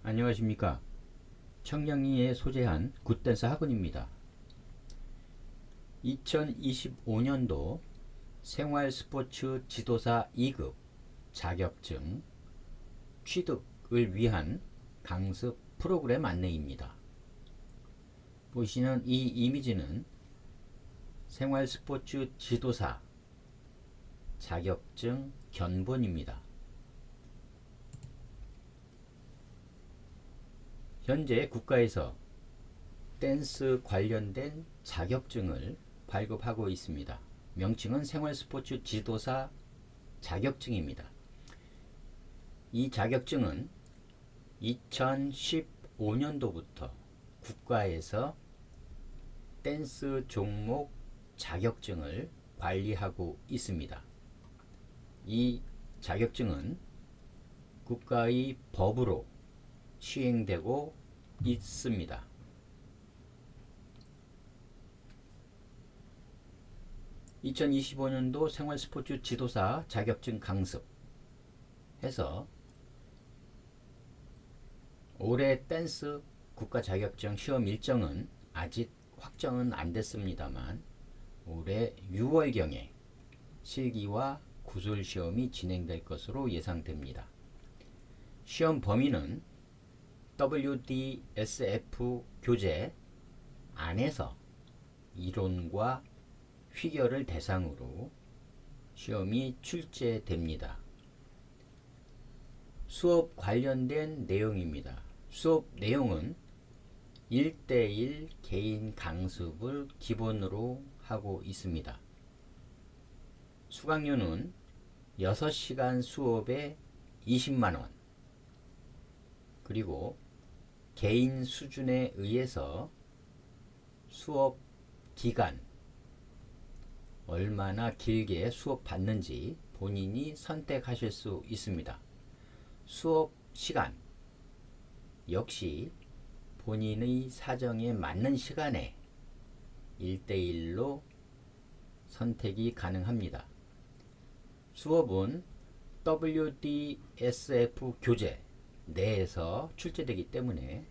안녕하십니까. 청량리에 소재한 굿댄스 학원입니다. 2025년도 생활스포츠 지도사 2급 자격증 취득을 위한 강습 프로그램 안내입니다. 보시는 이 이미지는 생활스포츠 지도사 자격증 견본입니다. 현재 국가에서 댄스 관련된 자격증을 발급하고 있습니다. 명칭은 생활스포츠 지도사 자격증입니다. 이 자격증은 2015년도부터 국가에서 댄스 종목 자격증을 관리하고 있습니다. 이 자격증은 국가의 법으로 시행되고 있습니다. (2025년도) 생활스포츠 지도사 자격증 강습 해서 올해 댄스 국가 자격증 시험 일정은 아직 확정은 안 됐습니다만 올해 6월경에 실기와 구술 시험이 진행될 것으로 예상됩니다. 시험 범위는 WDSF 교재 안에서 이론과 휘결을 대상으로 시험이 출제됩니다. 수업 관련된 내용입니다. 수업 내용은 1대1 개인 강습을 기본으로 하고 있습니다. 수강료는 6시간 수업에 20만원, 그리고 개인 수준에 의해서 수업 기간, 얼마나 길게 수업 받는지 본인이 선택하실 수 있습니다. 수업 시간 역시 본인의 사정에 맞는 시간에 1대1로 선택이 가능합니다. 수업은 WDSF 교재 내에서 출제되기 때문에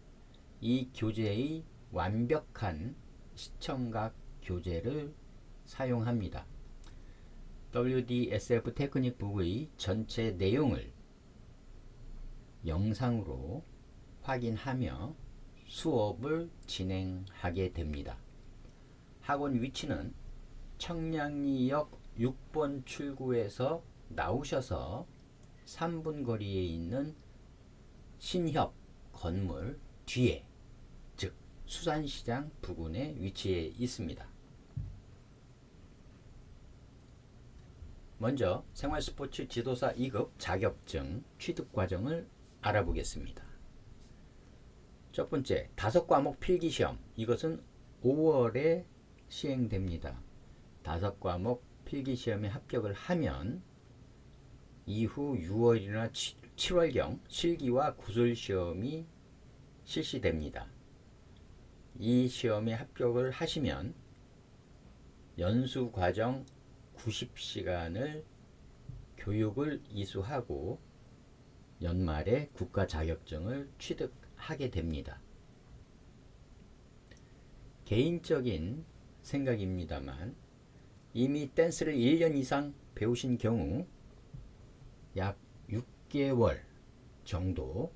이 교재의 완벽한 시청각 교재를 사용합니다. WDSF 테크닉 북의 전체 내용을 영상으로 확인하며 수업을 진행하게 됩니다. 학원 위치는 청량리역 6번 출구에서 나오셔서 3분 거리에 있는 신협 건물 뒤에, 즉 수산시장 부근에 위치해 있습니다. 먼저 생활스포츠 지도사 2급 자격증 취득 과정을 알아보겠습니다. 첫 번째, 5과목 필기시험. 이것은 5월에 시행됩니다. 5과목 필기시험에 합격을 하면 이후 6월이나 7월경 실기와 구술시험이 실시됩니다. 이 시험에 합격을 하시면 연수과정 90시간을 교육을 이수하고 연말에 국가 자격증을 취득하게 됩니다. 개인적인 생각입니다만 이미 댄스를 1년 이상 배우신 경우 약 6개월 정도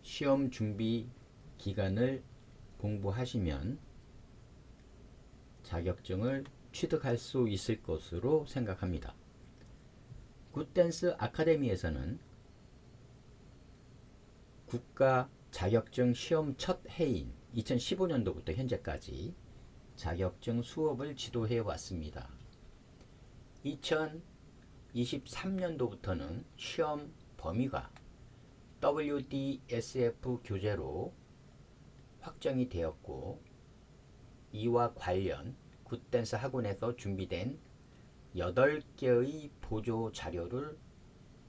시험 준비 기간을 공부하시면 자격증을 취득할 수 있을 것으로 생각합니다. 굿댄스 아카데미에서는 국가 자격증 시험 첫 해인 2015년도부터 현재까지 자격증 수업을 지도해 왔습니다. 2023년도부터는 시험 범위가 WDSF 교재로 확정이 되었고, 이와 관련 굿댄스 학원에서 준비된 8개의 보조 자료를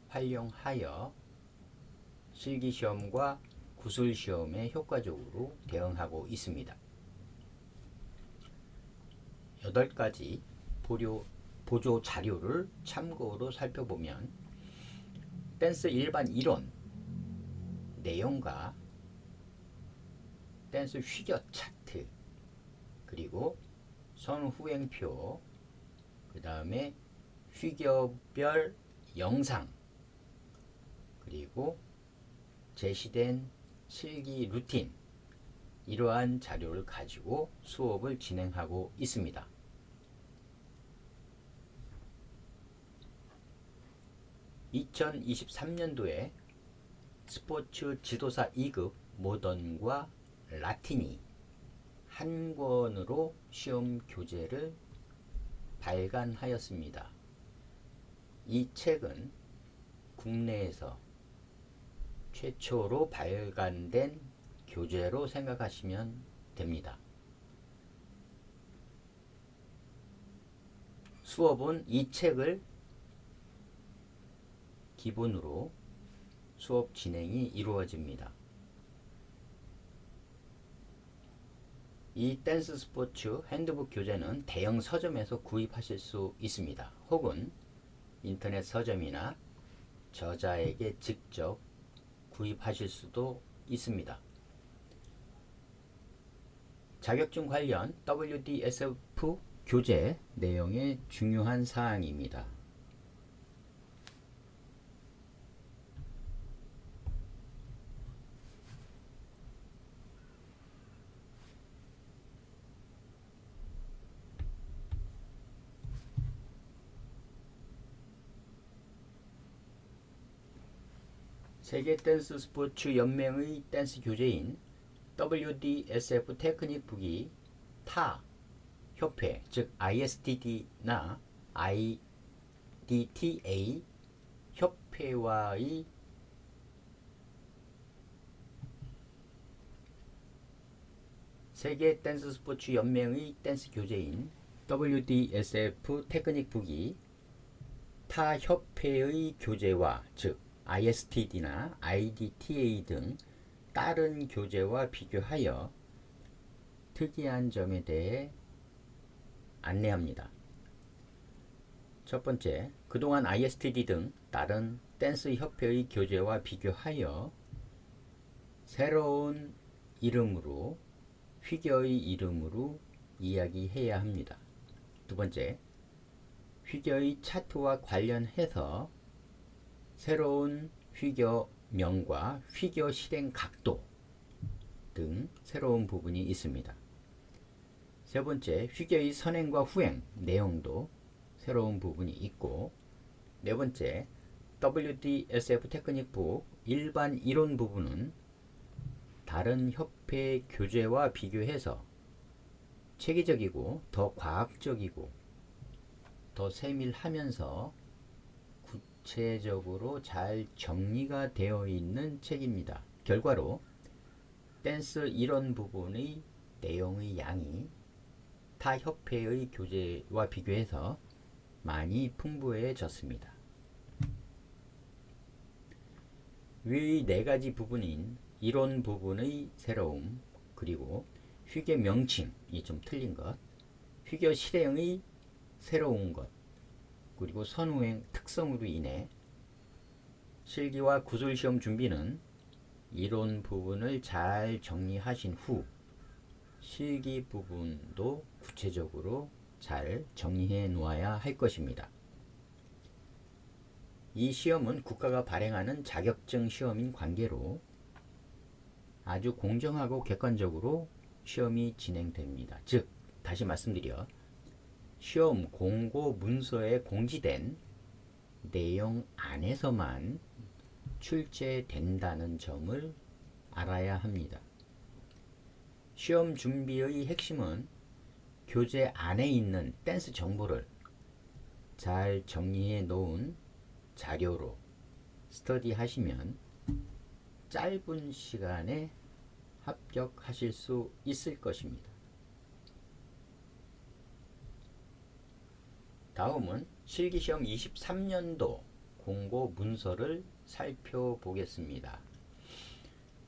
활용하여 실기시험과 구술시험에 효과적으로 대응하고 있습니다. 8가지 보조 자료를 참고로 살펴보면 댄스 일반 이론, 내용과 댄스 휘겨 차트, 그리고 선후행표, 그 다음에 휘겨별 영상, 그리고 제시된 실기 루틴, 이러한 자료를 가지고 수업을 진행하고 있습니다. (2023년도에) 스포츠 지도사 2급 모던과 라틴이 한 권으로 시험 교재를 발간하였습니다. 이 책은 국내에서 최초로 발간된 교재로 생각하시면 됩니다. 수업은 이 책을 기본으로 수업 진행이 이루어집니다. 이 댄스 스포츠 핸드북 교재는 대형 서점에서 구입하실 수 있습니다. 혹은 인터넷 서점이나 저자에게 직접 구입하실 수도 있습니다. 자격증 관련 WDSF 교재 내용의 중요한 사항입니다. 세계 댄스 스포츠 연맹의 댄스 교재인 WDSF 테크닉북이 타 협회, 즉 ISTD나 IDTA 협회와의 세계 댄스 스포츠 연맹의 댄스 교재인 WDSF 테크닉북이 타 협회의 교재와, 즉 ISTD나 IDTA 등 다른 교재와 비교하여 특이한 점에 대해 안내합니다. 첫 번째, 그동안 ISTD 등 다른 댄스 협회의 교재와 비교하여 새로운 이름으로, 휘겨의 이름으로 이야기해야 합니다. 두 번째, 휘겨의 차트와 관련해서 새로운 휘겨명과 휘겨 실행 각도 등 새로운 부분이 있습니다. 세 번째, 휘겨의 선행과 후행 내용도 새로운 부분이 있고, 네 번째, WDSF 테크닉북 일반 이론 부분은 다른 협회 교재와 비교해서 체계적이고 더 과학적이고 더 세밀하면서 구체적으로 잘 정리가 되어 있는 책입니다. 결과로 댄스 이론 부분의 내용의 양이 타 협회의 교재와 비교해서 많이 풍부해졌습니다. 위의 네 가지 부분인 이론 부분의 새로움, 그리고 휘겨 명칭이 좀 틀린 것, 휘겨 실행의 새로운 것, 그리고 선후행 특성으로 인해 실기와 구술시험 준비는 이론 부분을 잘 정리하신 후 실기 부분도 구체적으로 잘 정리해 놓아야 할 것입니다. 이 시험은 국가가 발행하는 자격증 시험인 관계로 아주 공정하고 객관적으로 시험이 진행됩니다. 즉, 다시 말씀드려 시험 공고 문서에 공지된 내용 안에서만 출제된다는 점을 알아야 합니다. 시험 준비의 핵심은 교재 안에 있는 댄스 정보를 잘 정리해 놓은 자료로 스터디하시면 짧은 시간에 합격하실 수 있을 것입니다. 다음은 실기시험 23년도 공고 문서를 살펴보겠습니다.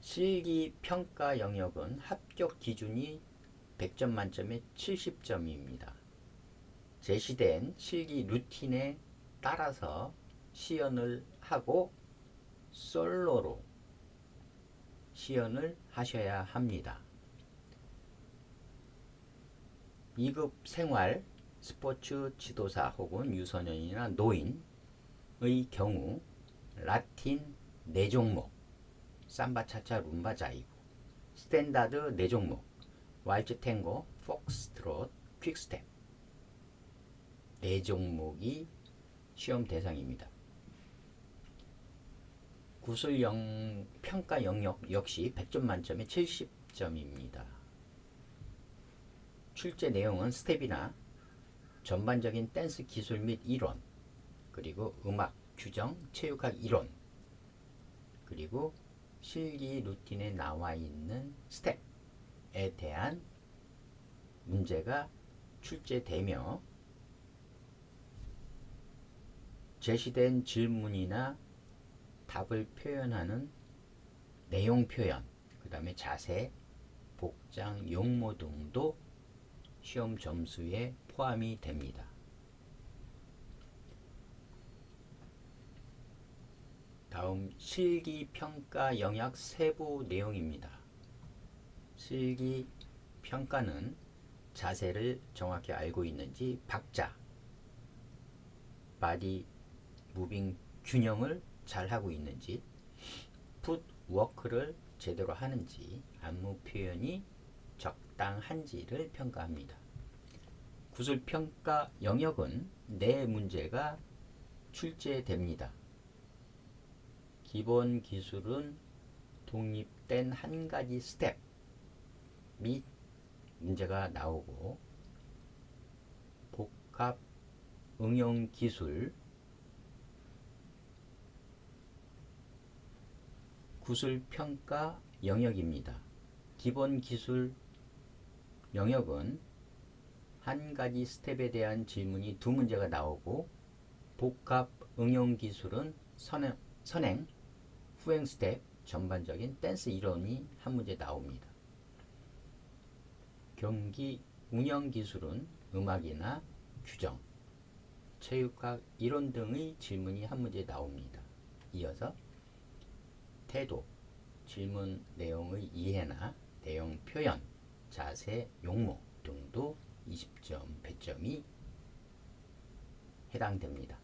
실기 평가 영역은 합격 기준이 100점 만점에 70점입니다. 제시된 실기 루틴에 따라서 시연을 하고 솔로로 시연을 하셔야 합니다. 2급 생활 스포츠 지도사 혹은 유소년이나 노인의 경우 라틴 4종목, 삼바, 차차, 룸바, 자이브, 스탠다드 4종목, 왈츠, 탱고, 폭스트롯, 퀵스텝 4종목이 시험 대상입니다. 구술 평가 영역 역시 100점 만점에 70점입니다. 출제 내용은 스텝이나 전반적인 댄스 기술 및 이론, 그리고 음악, 규정, 체육학 이론, 그리고 실기 루틴에 나와 있는 스텝에 대한 문제가 출제되며 제시된 질문이나 답을 표현하는 내용 표현, 그 다음에 자세, 복장, 용모 등도 시험 점수에 포함이 됩니다. 다음 실기평가 영역 세부 내용입니다. 실기평가는 자세를 정확히 알고 있는지, 박자, 바디 무빙 균형을 잘 하고 있는지, 풋워크를 제대로 하는지, 안무 표현이 적당한지를 평가합니다. 구술평가 영역은 4문제가 출제됩니다. 기본 기술은 독립된 한 가지 스텝 및 문제가 나오고, 복합 응용 기술, 구술평가 영역입니다. 기본 기술 영역은 한 가지 스텝에 대한 질문이 2문제가 나오고, 복합 응용 기술은 선행, 후행 스텝, 전반적인 댄스 이론이 1문제 나옵니다. 경기 운영 기술은 음악이나 규정, 체육학 이론 등의 질문이 1문제 나옵니다. 이어서 태도, 질문 내용의 이해나 내용 표현, 자세, 용모 등도 20점, 100점이 해당됩니다.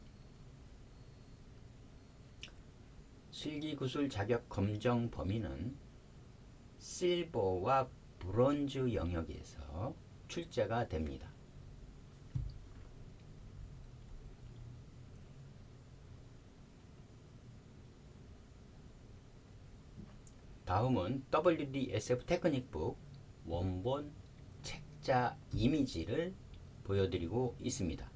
실기구술 자격 검정 범위는 실버와 브론즈 영역에서 출제가 됩니다. 다음은 WDSF 테크닉북 원본 책자 이미지를 보여드리고 있습니다.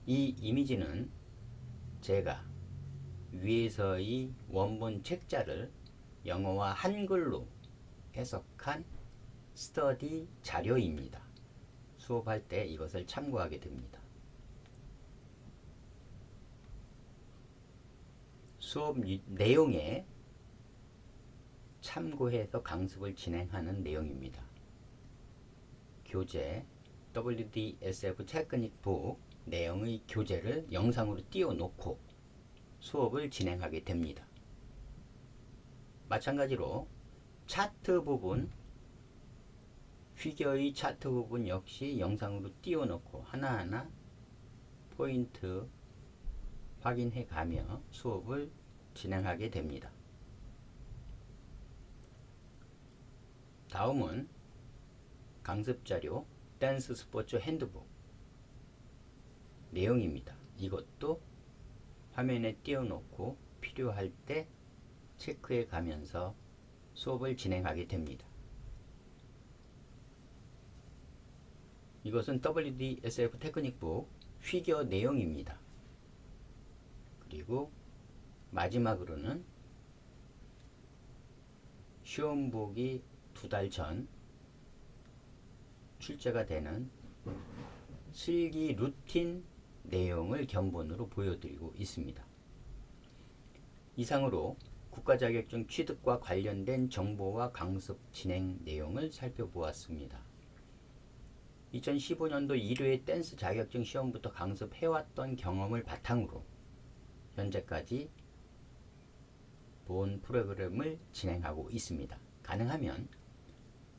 이 이미지는 제가 위에서의 원본 책자를 영어와 한글로 해석한 스터디 자료입니다. 수업할 때 이것을 참고하게 됩니다. 수업 내용에 참고해서 강습을 진행하는 내용입니다. 교재 WDSF 테크닉북 내용의 교재를 영상으로 띄워놓고 수업을 진행하게 됩니다. 마찬가지로 차트 부분, 피겨의 차트 부분 역시 영상으로 띄워놓고 하나하나 포인트 확인해 가며 수업을 진행하게 됩니다. 다음은 강습자료 댄스 스포츠 핸드북 내용입니다. 이것도 화면에 띄워놓고 필요할 때 체크해 가면서 수업을 진행하게 됩니다. 이것은 WDSF 테크닉북 피겨 내용입니다. 그리고 마지막으로는 시험 보기 2달 전 출제가 되는 실기 루틴 내용을 견본으로 보여드리고 있습니다. 이상으로 국가자격증 취득과 관련된 정보와 강습 진행 내용을 살펴보았습니다. 2015년도 1회 댄스 자격증 시험부터 강습해왔던 경험을 바탕으로 현재까지 본 프로그램을 진행하고 있습니다. 가능하면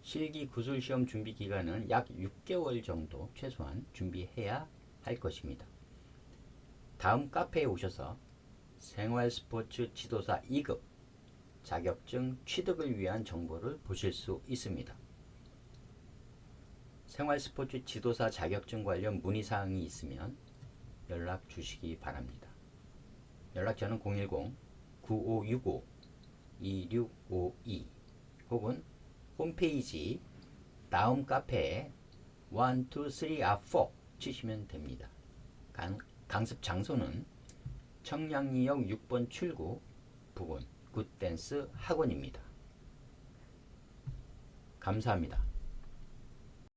실기 구술시험 준비 기간은 약 6개월 정도 최소한 준비해야 할 것입니다. 다음 카페에 오셔서 생활스포츠 지도사 2급 자격증 취득을 위한 정보를 보실 수 있습니다. 생활스포츠 지도사 자격증 관련 문의사항이 있으면 연락 주시기 바랍니다. 연락처는 010-9565-2652 혹은 홈페이지 다음 카페에 1, 2, 3, 4 치시면 됩니다. 강습 장소는 청량리역 6번 출구 부근 굿댄스 학원입니다. 감사합니다.